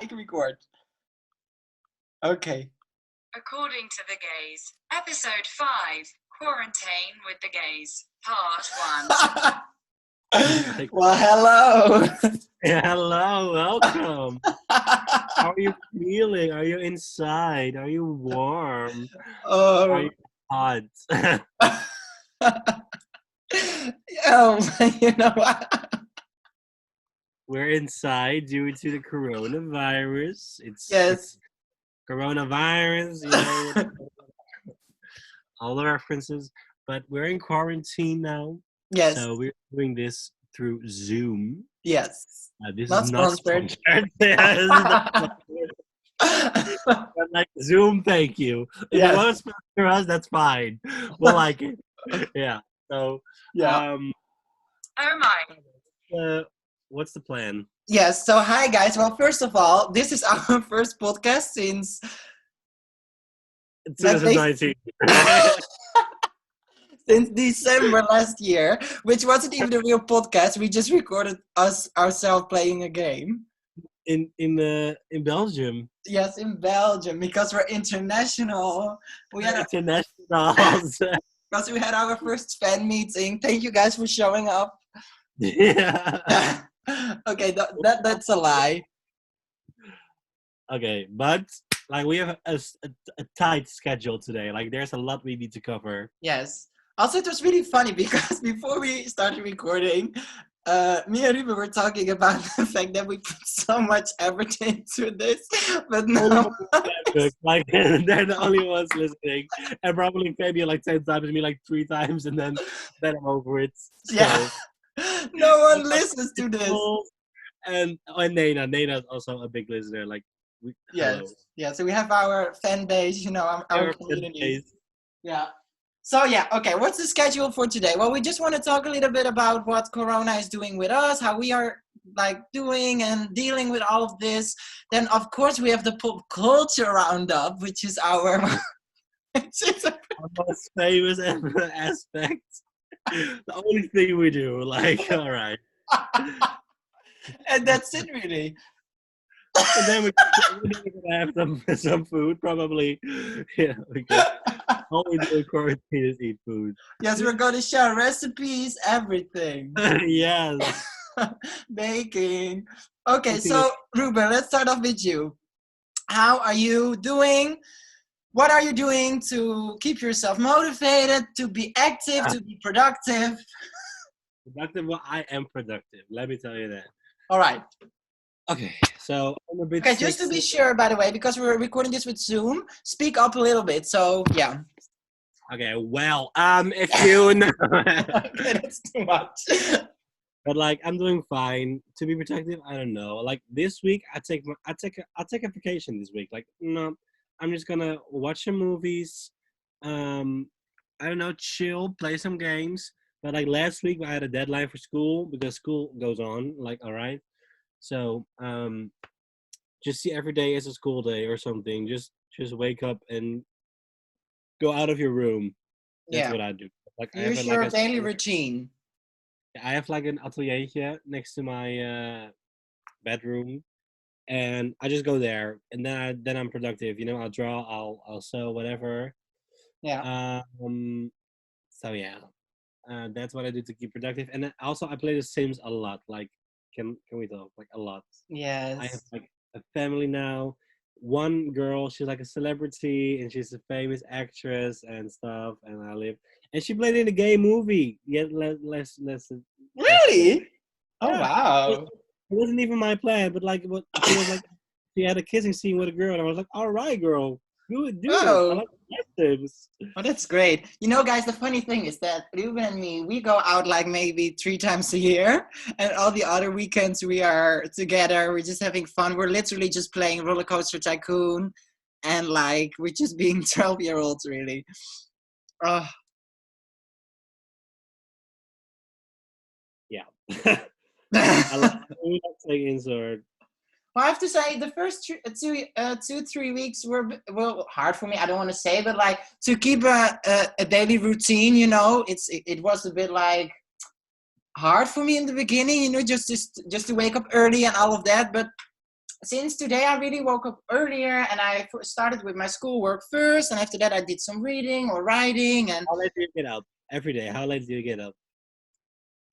I can record. Okay. According to the Gays, episode 5, Quarantine with the Gays, part 1. Well, hello. Yeah, hello, welcome. How are you feeling? Are you inside? Are you warm? Are you hot? You know what? We're inside due to the coronavirus. Yes. It's coronavirus, you know, all the references. But we're in quarantine now. Yes. So we're doing this through Zoom. Yes. This Not is not sponsored. But like Zoom, thank you. If Yes. you want to sponsor us, that's fine. We'll like it. Yeah. So, Yeah. Oh my. What's the plan? Yes. So, hi guys. Well, first of all, this is our first podcast since 2019. Since December last year, which wasn't even a real podcast. We just recorded ourselves playing a game. In Belgium. Yes, in Belgium, because we're international. We had international. because we had our first fan meeting. Thank you guys for showing up. Yeah. Okay, that's a lie. Okay, but like we have a tight schedule today. Like there's a lot we need to cover. Yes. Also, it was really funny because before we started recording, me and Ruben were talking about the fact that we put so much effort into this, but no. Like they're the only ones listening, and probably Fabio like 10 times, me like 3 times, and then I'm over it. So. Yeah. No one listens to this. And Nena is also a big listener. Like, yes, yeah. So we have our fan base, you know, our community. Yeah. So yeah, okay. What's the schedule for today? Well, we just want to talk a little bit about what Corona is doing with us, how we are like doing and dealing with all of this. Then, of course, we have the pop culture roundup, which is our most famous aspect. The only thing we do, like, all right. And that's it, really. And then we're gonna have some food, probably. Yeah, okay. All we do in quarantine is eat food. Yes, we're gonna share recipes, everything. Yes. Baking. Okay, so Ruben, let's start off with you. How are you doing? What are you doing to keep yourself motivated, to be active, to be productive? Productive? Well, I am productive. Let me tell you that. All right. Okay, so I'm a bit sick. Just to be sure, by the way, because we're recording this with Zoom, speak up a little bit. So, yeah. Okay, well, if you know. Okay, that's too much. But like, I'm doing fine. To be productive, I don't know. Like this week, I'll take a vacation this week. Like, no, I'm just gonna watch some movies. I don't know, chill, play some games. But like last week, I had a deadline for school because school goes on. Like, all right. So, just see every day as a school day or something. Just wake up and go out of your room. That's what I do. Like, use your daily routine. I have like an atelier here next to my bedroom, and I just go there, and then I'm productive. You know, I'll draw, I'll sew, whatever. Yeah. So yeah, that's what I do to keep productive. And then also I play The Sims a lot. Like, can we talk? Like a lot. Yes. I have like a family now. One girl, she's like a celebrity, and she's a famous actress and stuff. And she played in a gay movie. Yeah, less. Really? Oh yeah. Wow! It wasn't even my plan, but like, what she was like, she had a kissing scene with a girl, and I was like, "All right, girl, do it." I like Sims. Oh, that's great. You know, guys, the funny thing is that Ruben and me, we go out like maybe 3 times a year, and all the other weekends we are together. We're just having fun. We're literally just playing Roller Coaster Tycoon, and like we're just being 12-year-olds, really. Yeah. I like playing Sword. Well, I have to say the first 2-3 weeks were hard for me. I don't want to say, but like to keep a daily routine, you know, it was a bit like hard for me in the beginning, you know, just to wake up early and all of that. But since today I really woke up earlier and I started with my schoolwork first, and after that I did some reading or writing. And How late do you get up every day? How late do you get up?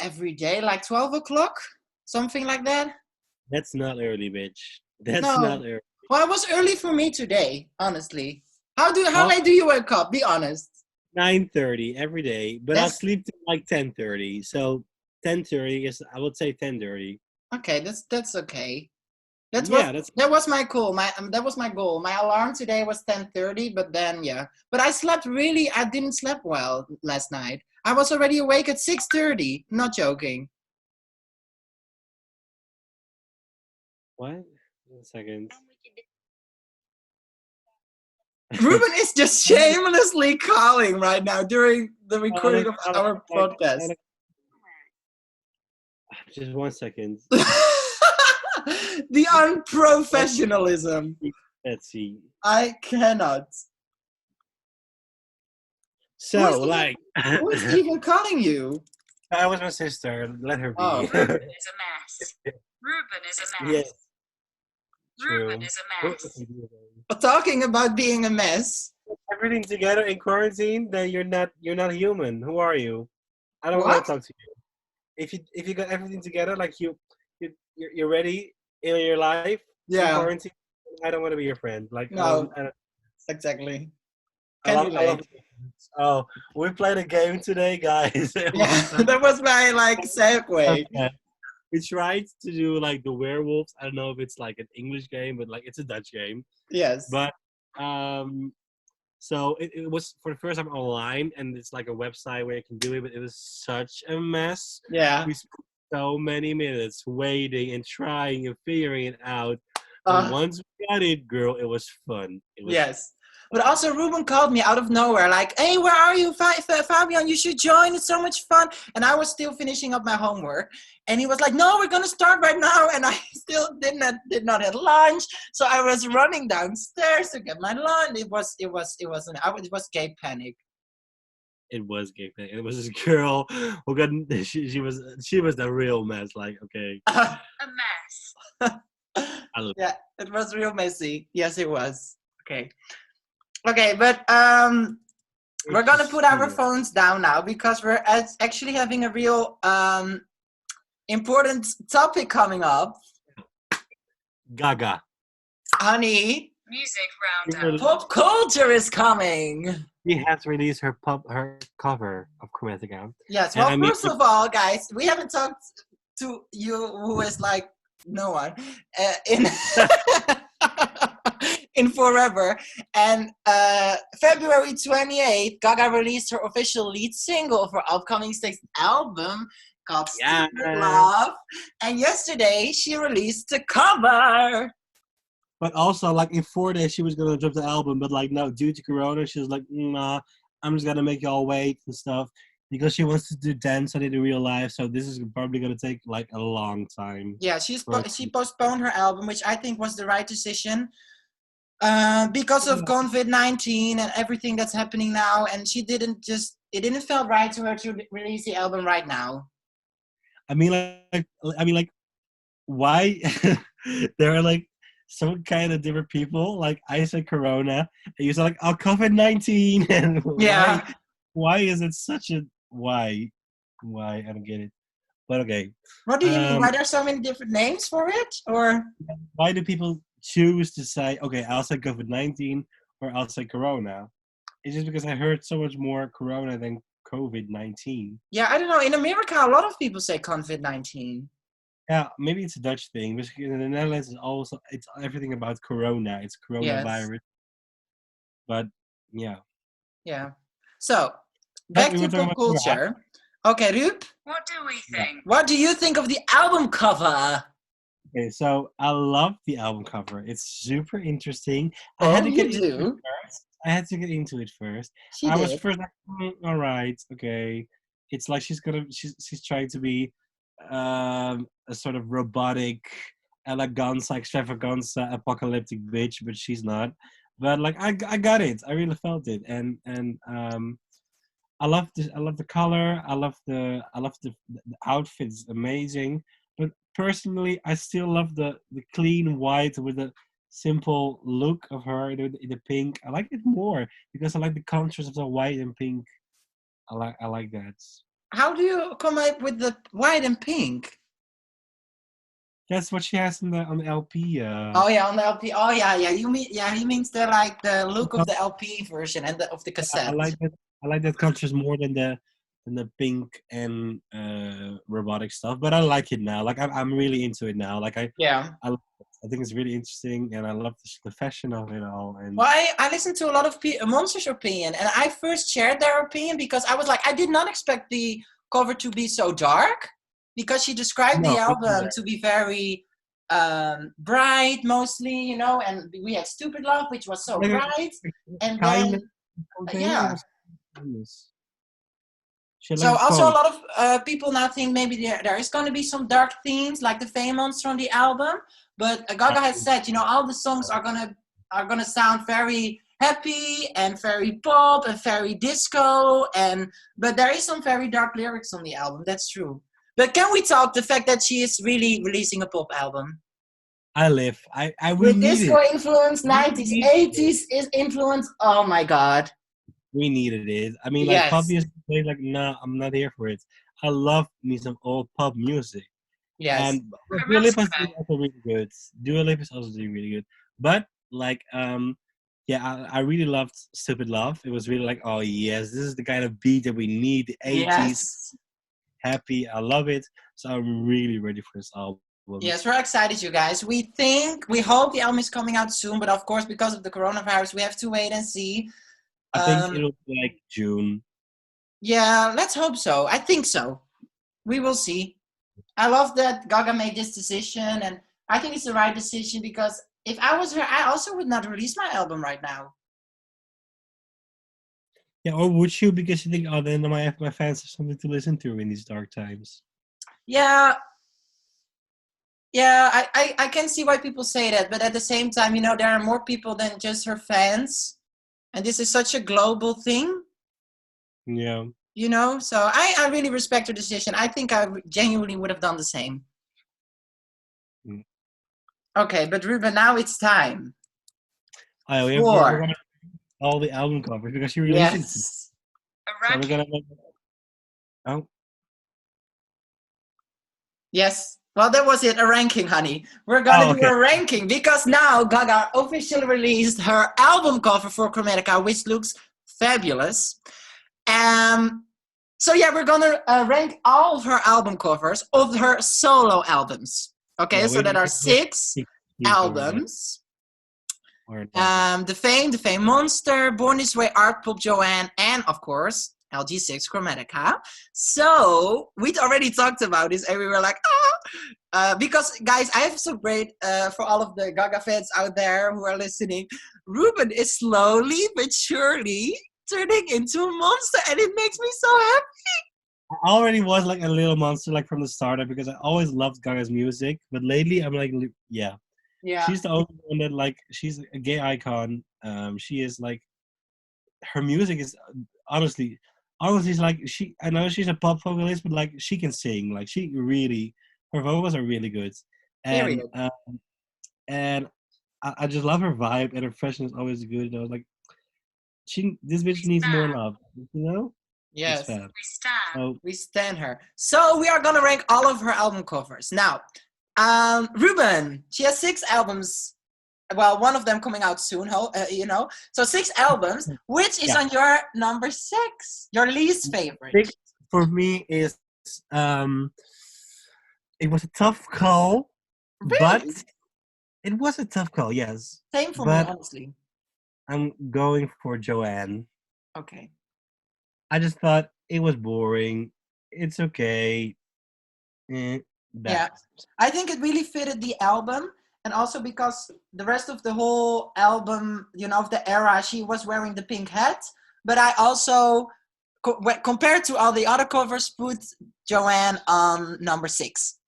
every day, like 12 o'clock, something like that. That's not early, bitch. That's not No. early. Well, it was early for me today, honestly. How Well, late do you wake up? Be honest. 9:30 every day, but I'll That's sleep till like 10:30. So 10:30 is, I would say 10:30. okay. That's okay. Yeah, that's That was my goal. That was my goal. My alarm today was 10:30, but then yeah. But I slept really. I didn't sleep well last night. I was already awake at 6:30. Not joking. what? 1 second. Ruben is just shamelessly calling right now during the recording of our podcast. Just 1 second. The unprofessionalism. Let's see. I cannot. So, like, Who's even calling you? that was my sister. Let her be. Oh. Ruben is a mess. Ruben is a mess. Yes, Ruben true. is a mess. Talking about being a mess. Everything together in quarantine, then you're not human. Who are you? I don't want What? to talk to you. If you got everything together, like you're ready in your life in Yeah. quarantine, I don't want to be your friend. Like No. I don't, Exactly. I Can love, I love, relate. oh, we played a game today, guys. It was Yeah, so that was my segue. bad. We tried to do like the werewolves. I don't know if it's like an English game, but like it's a Dutch game. Yes. But so it was for the first time online, and it's like a website where you can do it. But it was such a mess. Yeah. We spent so many minutes waiting and trying and figuring it out. But once we got it, girl, it was fun. It was Yes. But also Ruben called me out of nowhere, like, hey, where are you, Fabian? You should join. It's so much fun. And I was still finishing up my homework. And he was like, no, we're going to start right now. And I still did not have lunch. So I was running downstairs to get my lunch. It was gay panic. It was gay panic. It was this girl who got she was the real mess. Like, okay, A mess. Yeah, it was real messy. Yes, it was. Okay, but we're gonna put our phones down now because we're actually having a real important topic coming up. Gaga. Honey, Music roundup. pop culture is coming. She has released her cover of Chromatica. Yes, well, first of all, guys, we haven't talked to you, who is like no one, in forever. And February 28th, Gaga released her official lead single for upcoming sixth album called Stupid Love. And yesterday, she released the cover. But also, like, in 4 days, she was going to drop the album. But, like, no, due to Corona, she was like, nah, I'm just going to make y'all wait and stuff. Because she wants to do dance on it in real life. So this is probably going to take, like, a long time. Yeah, she postponed her album, which I think was the right decision. Because of COVID-19 and everything that's happening now. And it didn't feel right to her to release the album right now. I mean, like, why? There are, like, some kind of different people. Like, I said Corona, and you said, like, oh, COVID-19. And yeah. Why is it such a... Why? I don't get it. But okay. What do you mean? Why there's so many different names for it? Or why do people choose to say, okay, I'll say COVID-19 or I'll say Corona? It's just because I heard so much more Corona than COVID-19. Yeah, I don't know. In America, a lot of people say COVID-19. Yeah, maybe it's a Dutch thing. But in the Netherlands, it's everything about Corona. It's coronavirus. Yes. But yeah. Yeah. So back to pop culture. Okay, Ruud. What do we think? What do you think of the album cover? Okay, so I love the album cover. It's super interesting. Oh, I had to get into it first. I was first like, all right, okay. It's like she's trying to be a sort of robotic, eleganza, extravaganza, apocalyptic bitch, but she's not. But like I got it. I really felt it, and I love this. I love the color. I love the outfits. Amazing. But personally, I still love the clean white with the simple look of her in the pink. I like it more because I like the contrast of the white and pink. I like that. How do you come up with the white and pink? That's what she has on the LP. Oh yeah, on the LP. Oh yeah, yeah. You mean he means the look of the LP version and of the I cassette. like that. I like that contrast more than the pink and robotic stuff. But I like it now. Like I'm really into it now. Like Yeah. I think it's really interesting, and I love the fashion of it all. And Well, I listened to a lot of Monsters' opinion, and I first shared their opinion because I was like, I did not expect the cover to be so dark, because she described the no, me album neither. to be very bright, mostly, and we had Stupid Love, which was so Like bright, and kind of then something. It yeah. was nice. She had So like a also a quote. lot of people now think maybe there is going to be some dark themes like the Fame Monster on the album, but Gaga has said, all the songs are gonna sound very happy and very pop and very disco, but there is some very dark lyrics on the album. That's true. But can we talk the fact that she is really releasing a pop album We with needed disco it. influence, We 90s, needed it. 80s is influence? Oh my God! We needed it. I mean, like pop Yes, music. Like, nah, I'm not here for it. I love me some old pop music. yes. And Dua Lipa is Chromatica. also really good. Dua Lipa is also doing really good. But like, yeah, I really loved Stupid Love. It was really like, oh yes, this is the kind of beat that we need. The '80s, Yes. happy. I love it. So I'm really ready for this album. Yes, we're excited, you guys. We hope the album is coming out soon, but of course, because of the coronavirus, we have to wait and see. I think it'll be like June. Yeah, let's hope so. I think so. We will see. I love that Gaga made this decision, and I think it's the right decision because if I was her, I also would not release my album right now. Yeah, or would you? Because you think, oh, then my fans have something to listen to in these dark times. Yeah, yeah, I can see why people say that, but at the same time, there are more people than just her fans, and this is such a global thing. Yeah. So I really respect her decision. I think I genuinely would have done the same. Mm. Okay, but Ruben, now it's time Oh, we're for gonna all the album covers because she released it. yes, A So we're ranking. gonna make. Oh, yes. Well, that was it, a ranking, honey. We're gonna do okay. a ranking because now Gaga officially released her album cover for Chromatica, which looks fabulous. So yeah, we're gonna rank all of her album covers of her solo albums. Okay, Yeah, so that are 6 or albums. not. The Fame Monster, Born This Way, Art Pop Joanne, and of course LG6 Chromatica. So we'd already talked about this, and we were like, because guys, I have some great for all of the Gaga fans out there who are listening. Ruben is slowly but surely turning into a monster, and it makes me so happy. I already was like a little monster like from the start because I always loved Gaga's music, but lately I'm like, yeah, Yeah. she's the only one that like she's a gay icon. She is like her music is honestly is like she. I know she's a pop vocalist, but like she can sing. Like she really, her vocals are really good, and Period. and I just love her vibe and her fashion is always good. I was like, this bitch needs more love, This Yes. fan. We stand. So We stand her. So we are gonna rank all of her album covers. Now, Ruben, she has 6 albums. Well, one of them coming out soon, So 6 albums. Which is yeah, on your number 6? Your least favorite? big for me is um, it was a tough call, but Really? it was a tough call, yes. Same for me, But honestly. I'm going for Joanne. Okay. I just thought it was boring. It's okay. Yeah, Bad. I think it really fitted the album, and also because the rest of the whole album, of the era, she was wearing the pink hat. But I also, compared to all the other covers, put Joanne on number 6.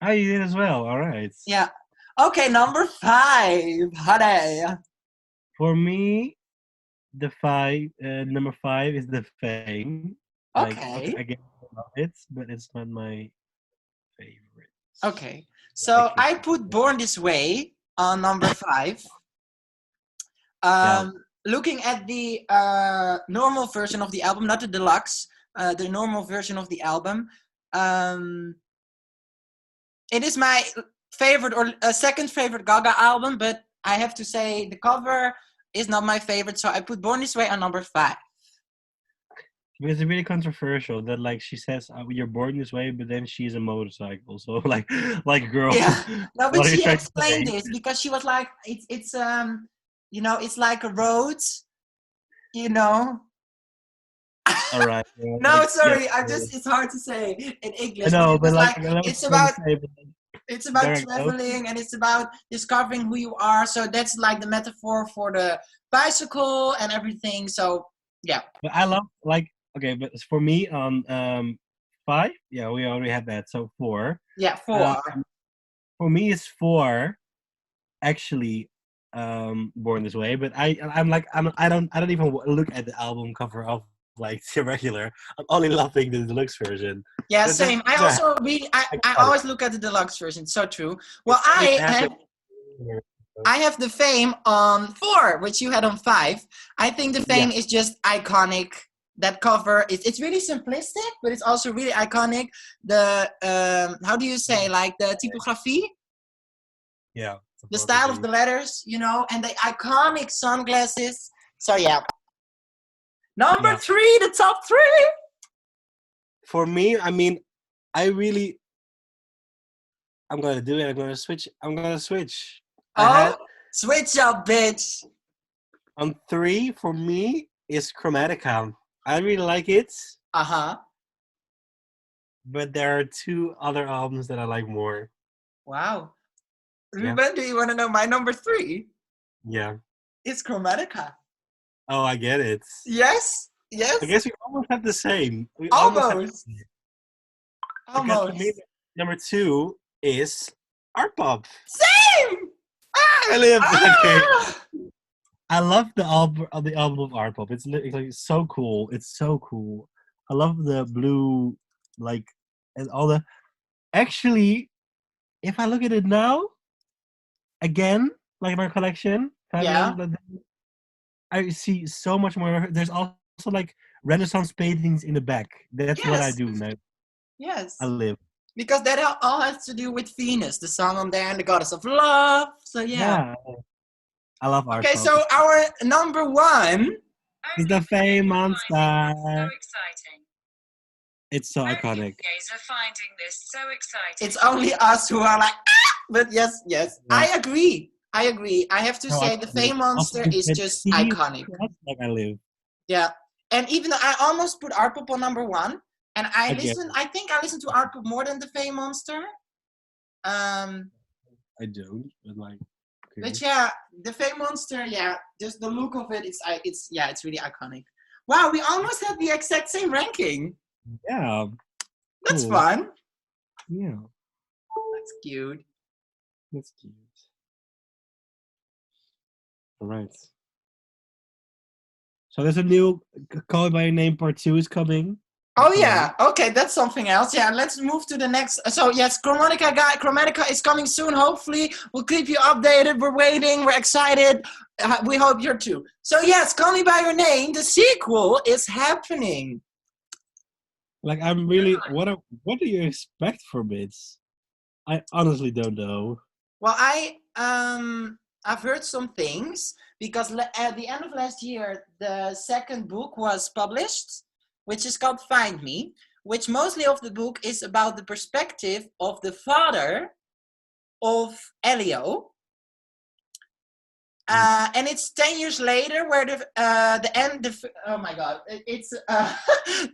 Oh, you did as well. All right. Yeah. Okay, number 5. Honey. For me, number 5 is the Fame. Like, okay, Okay. I get I love it, but it's not my favorite. Okay. So I put Born This Way on number 5. Looking at the normal version of the album, not the deluxe, the normal version of the album, it is my favorite or second favorite Gaga album, but I have to say the cover is not my favorite, so I put Born This Way on number 5. Because it's really controversial that like she says you're born this way, but then she's a motorcycle. So like girl. Yeah, no, but what are you she trying to explained say? this because she was like, it's you know, it's like a road, you know. All right. No, Like, yeah, sorry, it's hard to say in I English, but know, it but was like like I know what it's you're trying about to say, but it's about there I go. traveling and it's about discovering who you are. So that's like the metaphor for the bicycle and everything. So yeah. But I love like okay, but for me on 5, yeah, we already had that. So 4. Yeah, Um, 4. for me, it's 4 actually. Born this way, but I don't even look at the album cover of like the regular. I'm only loving the deluxe version. Yeah, That's just same. I also really I got it. always look at the deluxe version. So true. Well, It has I have the Fame on 4, which you had on 5. I think the yeah. Fame is just iconic. That cover it's really simplistic, but it's also really iconic. The how do you say, like the typography, Yeah. the style of the letters, you know, and the iconic sunglasses. So yeah. Number 3, the top 3. For me, I mean, I'm gonna do it. I'm gonna switch. Switch up, bitch. On 3 for me is Chromatica. I really like it. Uh-huh. But there are 2 other albums that I like more. Wow. Yeah. Ruben, do you want to know my number 3? Yeah. It's Chromatica. Oh, I get it. Yes. I guess we almost have the same. Almost. Because for me, number 2 is art pop. Same. Okay. I love the album of art pop. It's like so cool. It's so cool. I love the blue, like, and all the. Actually, if I look at it now, again, like my collection, Yeah. I see so much more. There's also like Renaissance paintings in the back. That's what I do now. Yes. I live. Because that all has to do with Venus, the song on there, and the goddess of love. So yeah. I love art. Okay, so our number 1 is the Fame Monster. So exciting. It's so iconic. Gays are finding this so exciting. It's only us who are like, but yes. Yeah. I agree. I have to say the Fame Monster is just iconic. Like I live. Yeah. And even though I almost put art pop on number 1, and I think I listen to art pop more than the Fame Monster. I don't, but like. Okay. But yeah, the Fame Monster, yeah, just the look of it, it's really iconic. Wow, we almost had the exact same ranking. Yeah. That's fun. Yeah. That's cute. All right. So there's a new Call Me By Your Name Part 2 is coming. Oh yeah, okay, that's something else. Yeah, let's move to the next. So yes, Chromatica is coming soon. Hopefully, we'll keep you updated. We're waiting. We're excited. We hope you're too. So yes, Call Me By Your Name. The sequel is happening. Like I'm really. What do you expect from it? I honestly don't know. Well, I've heard some things because at the end of last year, the second book was published, which is called Find Me, which mostly of the book is about the perspective of the father of Elio. And it's 10 years later where oh my God, it's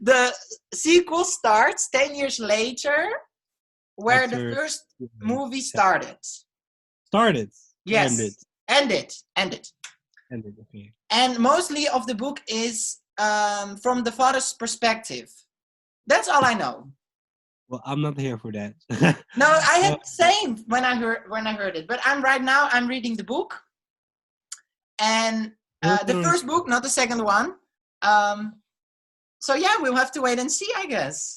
the sequel starts 10 years later where the first movie started. Yes. Ended. Okay. And mostly of the book is from the father's perspective. That's all I know. Well, I'm not here for that. No, I had the same when I heard it. But I'm reading the book, and the first book, not the second one. So yeah, we'll have to wait and see, I guess.